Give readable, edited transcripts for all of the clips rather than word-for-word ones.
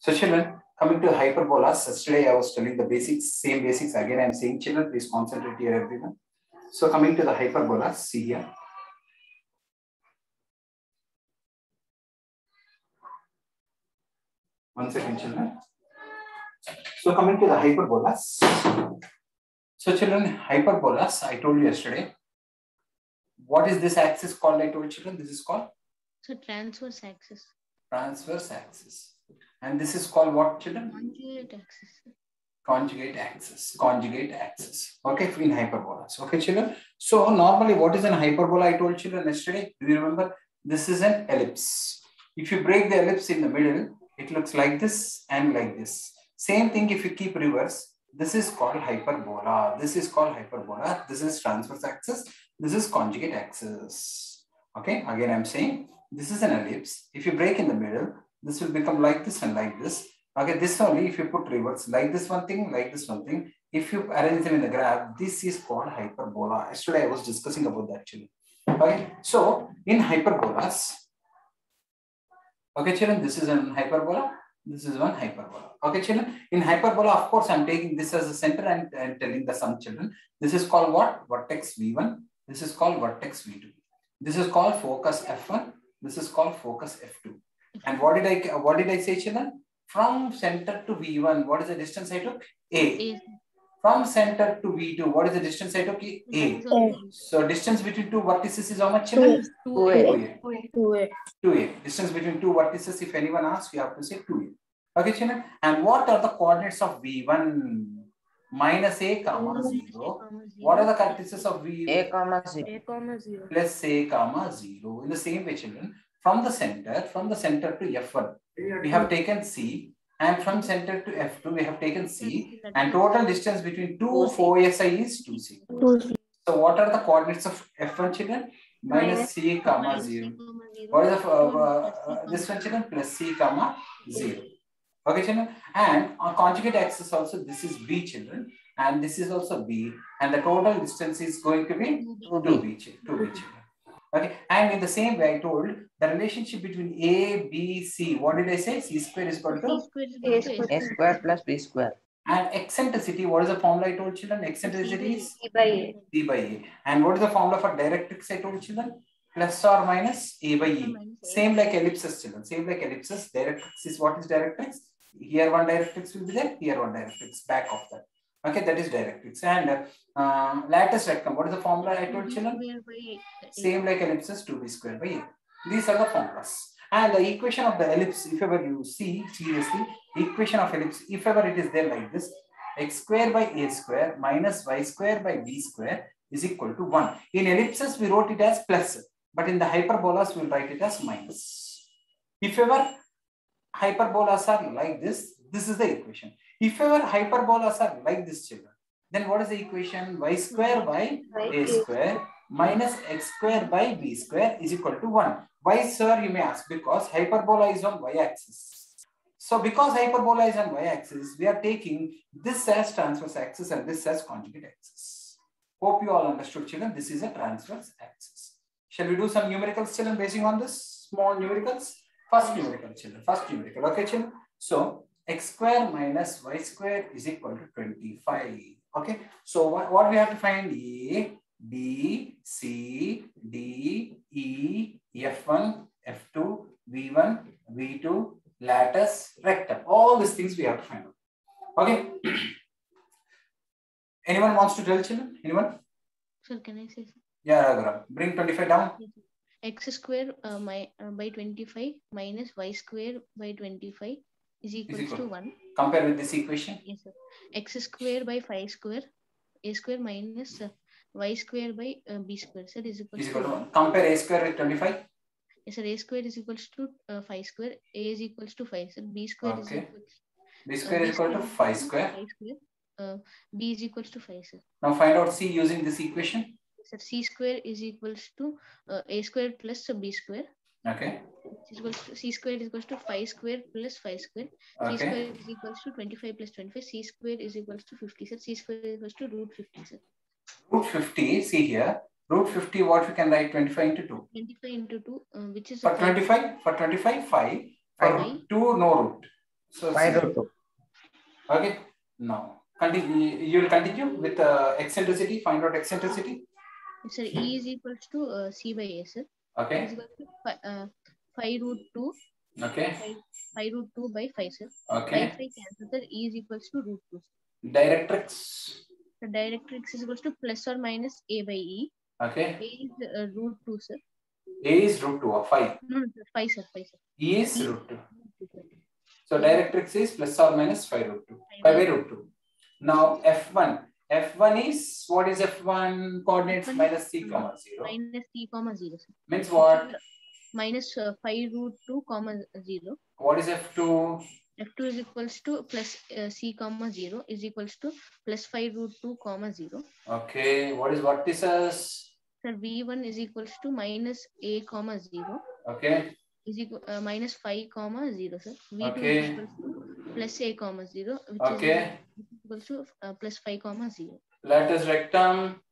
So children, coming to hyperbolas, yesterday I was telling the basics, same basics. Again, I'm saying children, please concentrate here everyone. So coming to the hyperbolas, see here. One second, children. So coming to the hyperbolas. So children, hyperbolas, I told you yesterday. What is this axis called? I told children, this is called? So transverse axis. Transverse axis. And this is called what, children? Conjugate axis. Conjugate axis. Conjugate axis. Okay, in hyperbolas. Okay, children. So normally, what is an hyperbola? I told children yesterday. Do you remember? This is an ellipse. If you break the ellipse in the middle, it looks like this and like this. Same thing if you keep reverse. This is called hyperbola. This is called hyperbola. This is transverse axis. This is conjugate axis. Okay, again I'm saying this is an ellipse. If you break in the middle, this will become like this and like this. Okay, this only if you put reverse, like this one thing, like this one thing. If you arrange them in the graph, this is called hyperbola. Yesterday I was discussing about that actually. Okay, so in hyperbolas, okay children, this is an hyperbola. This is one hyperbola. Okay children, in hyperbola, of course, I'm taking this as a center and telling the some children. This is called what? Vertex V1. This is called vertex V2. This is called focus F1. This is called focus F2. And what did I say, children? From center to V1, what is the distance I took? A. From center to V2, what is the distance I took? A. So distance between two vertices is how much, children? 2A. 2A. Distance between two vertices, if anyone asks, you have to say 2A. Okay, children. And what are the coordinates of V1? Minus A comma 0. What are the vertices of V? A comma 0. A comma 0. Plus A comma 0. In the same way, children, from the center to F1, we have taken C, and from center to F2, we have taken C, and total distance between two foci is 2C. So what are the coordinates of F1, children? Minus C comma 0. What is the this one, children? Plus C comma 0. Okay, children. And on conjugate axis also, this is B, children, and this is also B, and the total distance is going to be 2B, children. Okay, and in the same way, I told the relationship between A, B, C. What did I say? C square is equal to A square plus B square. And eccentricity. What is the formula I told children? Eccentricity is C by A. C by A. And what is the formula for directrix I told children? Plus or minus A by E. Same like ellipses, children. Same like ellipses. Directrix is what is directrix? Here one directrix will be there. Here one directrix. Back of that. Okay, that is directrix. And lattice rectangle. What is the formula I told children? Same like ellipses, 2B square by A. These are the formulas. And the equation of the ellipse, if ever you see seriously, equation of ellipse, if ever it is there like this, x square by a square minus y square by b square is equal to 1. In ellipses, we wrote it as plus, but in the hyperbolas, we'll write it as minus. If ever hyperbolas are like this, this is the equation. If ever hyperbolas are like this, children, then what is the equation? Y square by a square minus x square by b square is equal to 1. Why, sir, you may ask? Because hyperbola is on y-axis. So because hyperbola is on y-axis, we are taking this as transverse axis and this as conjugate axis. Hope you all understood, children. This is a transverse axis. Shall we do some numericals, children, basing on this? Small numericals? First numerical, children. First numerical. Okay, children. So x square minus y square is equal to 25. Okay. So what we have to find? A, B, C, D, E, F1, F2, V1, V2, lattice, rectum. All these things we have to find out. Okay. Anyone wants to tell, children? Anyone? Sir, can I say something? Yeah, Raghuram. Bring 25 down. X square by 25 minus y square by 25 is equal to 1. Compare with this equation. Yes, sir. X square by 5 square, a square minus y square by b square, sir, is equal to 1. Compare a square with 25. Yes, sir. A square is equals to 5 square. A is equals to 5. Sir. B square is equal to B square is equal to 5 square. B is equals to 5, sir. Now find out C using this equation. Sir, C square is equals to A square plus B square. Okay. C square is equals to 5 square plus 5 square. Okay. C square is equals to 25 plus 25. C square is equals to 50, sir. C square is equals to root 50, sir. Root 50, see here. Root 50, what we can write? 25 into 2. 25 into 2, which is... For 25, 5. For 2, no root. So 5 root 2. Okay. Now continue. You will continue with eccentricity. Find out eccentricity. Sir, E is equals to C by A, sir. Okay. Is equal to 5 root 2. Okay. 5 root 2 by 5, sir. Okay. 5 cancel, sir. E is equals to root 2. Directrix. The directrix is equals to plus or minus A by E. Okay. A is root 2, sir. A is root 2 or 5. No, sir. 5, sir. 5, sir. E is root 2. So directrix is plus or minus 5 root 2. 5 by root 2. Now F1. F1 is, what is F1? Coordinates F1 minus C comma 0. Minus C comma 0, sir. Means what? Minus 5 root 2 comma 0. What is F2? F2 is equals to plus C comma 0 is equals to plus 5 root 2 comma 0. Okay. What is vertices? Sir, V1 is equals to minus A comma 0. Okay. Is equal minus 5 comma 0, sir. V2 Okay. is equals to plus A comma 0, which Okay. is equals to plus 5 comma 0. Latus rectum.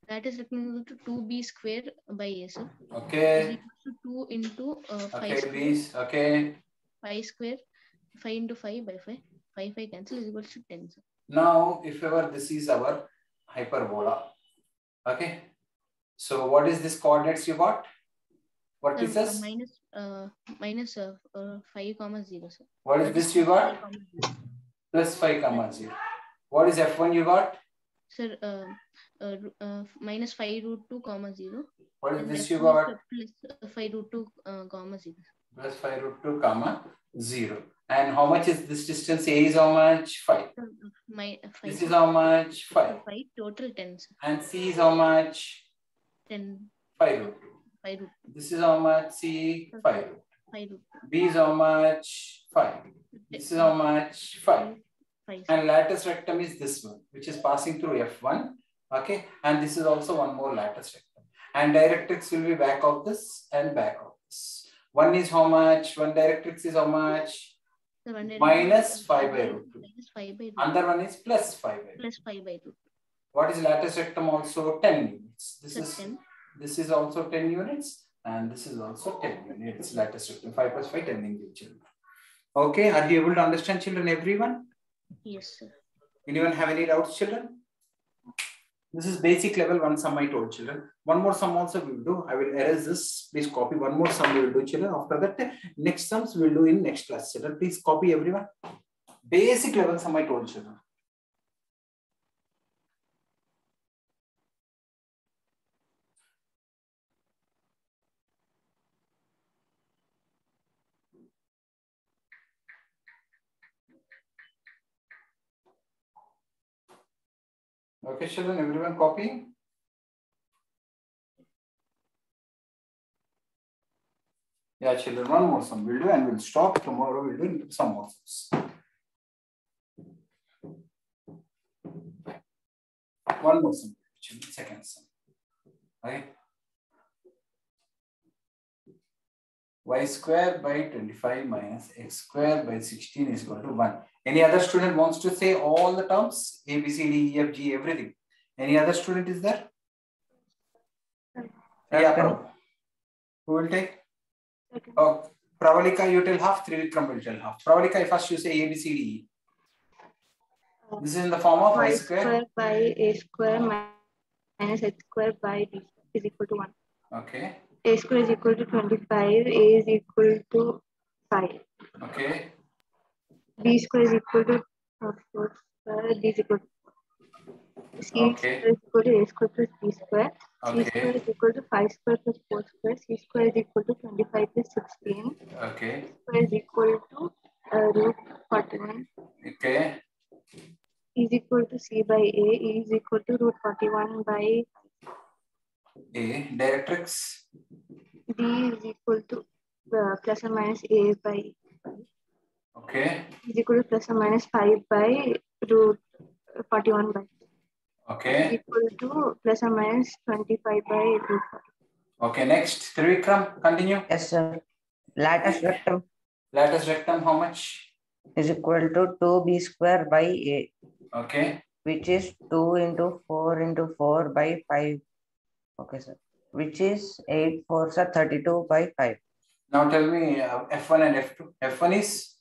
That is equal to 2B square by A, sir. Okay. Is equals to 2 into 5 Okay. square. B's. Okay. 5 square. 5 into 5 by 5. 5 cancel is equals to 10, sir. Now, if ever this is our hyperbola. Okay. So what is this coordinates you got? Vertices? Minus 5 comma 0, sir. What is this you got? Plus 5 comma 0. What is F1 you got? Sir, minus 5 root 2 comma 0. What is And this F1 you got? Plus 5 root 2 comma 0. Plus 5 root 2 comma 0. And how much is this distance? A is how much? 5. This is how much? 5. 5 total 10, sir. And C is how much? 10. 5 root 2. 5 root. This is how much? C, 5 root 5 root. B is how much? 5. This is how much? 5. 5. And lattice rectum is this one, which is passing through F1. Okay. And this is also one more lattice rectum. And directrix will be back of this and back of this. One is how much? One directrix is how much? Minus 5 by root 2. Minus 5 by root. Another one is plus 5 by root 2. Plus 5 by root. What is lattice rectum? Also 10 units. Ten. This is also 10 units. And this is also 10 units. Lattice rectum. 5 plus 5, 10 individual. Okay. Are you able to understand, children, everyone? Yes, sir. Anyone have any doubts, children? This is basic level one sum I told, children. One more sum also we will do. I will erase this. Please copy. One more sum we will do, children. After that, next sums we will do in next class, children. Please copy, everyone. Basic level sum I told, children. Okay, children, everyone copying? Yeah, children, one more sum we'll do and we'll stop. Tomorrow we'll do some more sums. One more sum, children, second sum. Okay. Y square by 25 minus x square by 16 is equal to 1. Any other student wants to say all the terms? A, B, C, D, E, F, G, everything. Any other student is there? Yeah, who will take? Okay. Oh, Pravalika, you tell half, Trivikram will tell half. Pravalika, first you say A, B, C, D, E. This is in the form of y square by a square minus x square by b is equal to 1. Okay. A square is equal to 25, A is equal to 5. Okay. B square is equal to 4 square, D is equal to C Okay. square is equal to A square plus B square. Okay. C square is equal to 5 square plus 4 square. C square is equal to 25 plus 16. Okay. C square is equal to root 41. Okay. E is equal to C by A. E is equal to root 41 by A. Directrix. D is equal to plus or minus A by Okay. is equal to plus or minus 5 by root 41 by Okay. is equal to plus or minus 25 by root 40. Okay, next, Trivikram, continue. Yes, sir. Lattice rectum Lattice rectum, how much? is equal to 2b square by a, Okay. which is 2 into 4 into 4 by 5. Okay, sir. Which is 8 4 sir, 32 by 5. Now tell me F1 and F2. F1 is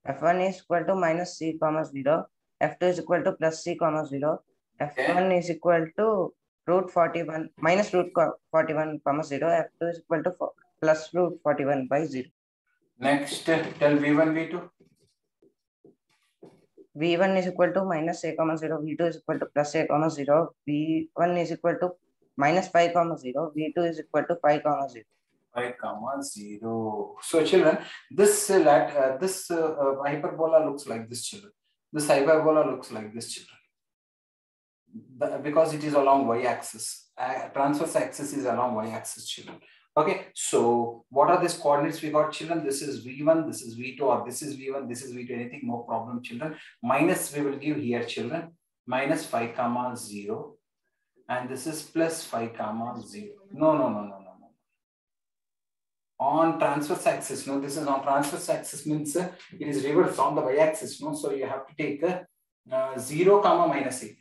F1 is equal to minus C comma 0. F2 is equal to plus C comma 0. F1 is equal to root 41 minus root 41 comma 0. F2 is equal to plus root 41 by 0. Next, tell V1, V2. V1 is equal to minus A comma 0. V2 is equal to plus A comma 0. V1 is equal to minus 5 comma 0. V2 is equal to 5 comma 0. 5 comma 0. So children, this hyperbola looks like this, children. This hyperbola looks like this, children. Because it is along y-axis. Transverse axis is along y-axis, children. Okay, so what are these coordinates we got, children? This is V1, this is V2, or this is V1, this is V2, anything, no problem, children. Minus we will give here, children. Minus 5 comma 0. And this is plus 5 comma 0. No. On transverse axis, no, this is on transverse axis means it is reversed on the y-axis, no, so you have to take 0 comma minus a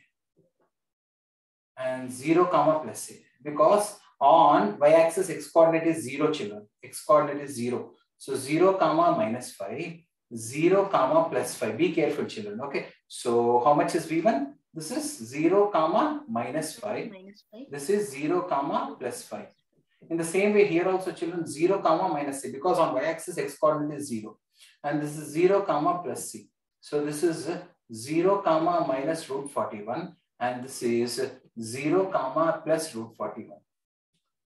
and 0 comma plus a, because on y-axis x coordinate is 0, children. X coordinate is 0, so 0 comma minus 5, 0 comma plus 5. Be careful, children. Okay, so how much is V1? This is 0 comma minus 5. This is 0 comma plus 5. In the same way here also, children, 0 comma minus c, because on y-axis x coordinate is 0, and this is 0 comma plus c. So this is 0 comma minus root 41, and this is 0 comma plus root 41.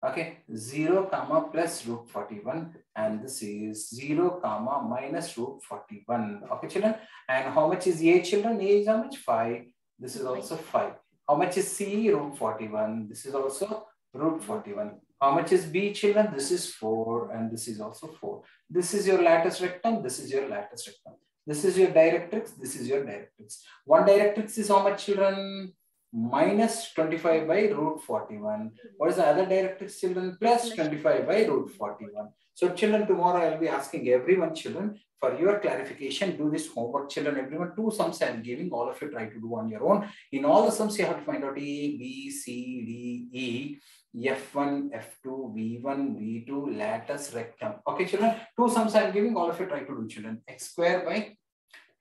Okay, 0 comma plus root 41, and this is 0 comma minus root 41. Okay, children, and how much is a, children? A is how much? 5. This is also 5. How much is c? Root 41. This is also root 41. How much is b, children? This is 4, and this is also 4. This is your lattice rectum. This is your lattice rectum. This is your directrix. This is your directrix. One directrix is how much, children? Minus 25 by root 41. What is the other directrix, children? Plus 25 by root 41. So children, tomorrow I will be asking everyone, children, for your clarification, do this homework, children. Everyone, 2 sums I am giving. All of you try to do on your own. In all the sums, you have to find out A, B, C, D, E, F1, F2, V1, V2, lattice rectum. Okay, children, 2 sums I am giving. All of you try to do, children. X square by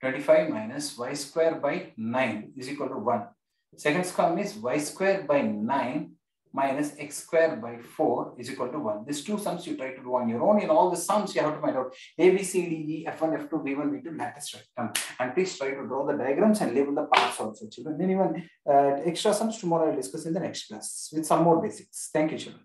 25 minus y square by 9 is equal to 1. Second sum is y square by 9 minus x square by 4 is equal to 1. These 2 sums you try to do on your own. In all the sums, you have to find out A, B, C, D, E, F1, F2, V1, V2, lattice rectum. And please try to draw the diagrams and label the parts also, children. Then even extra sums tomorrow I will discuss in the next class with some more basics. Thank you, children.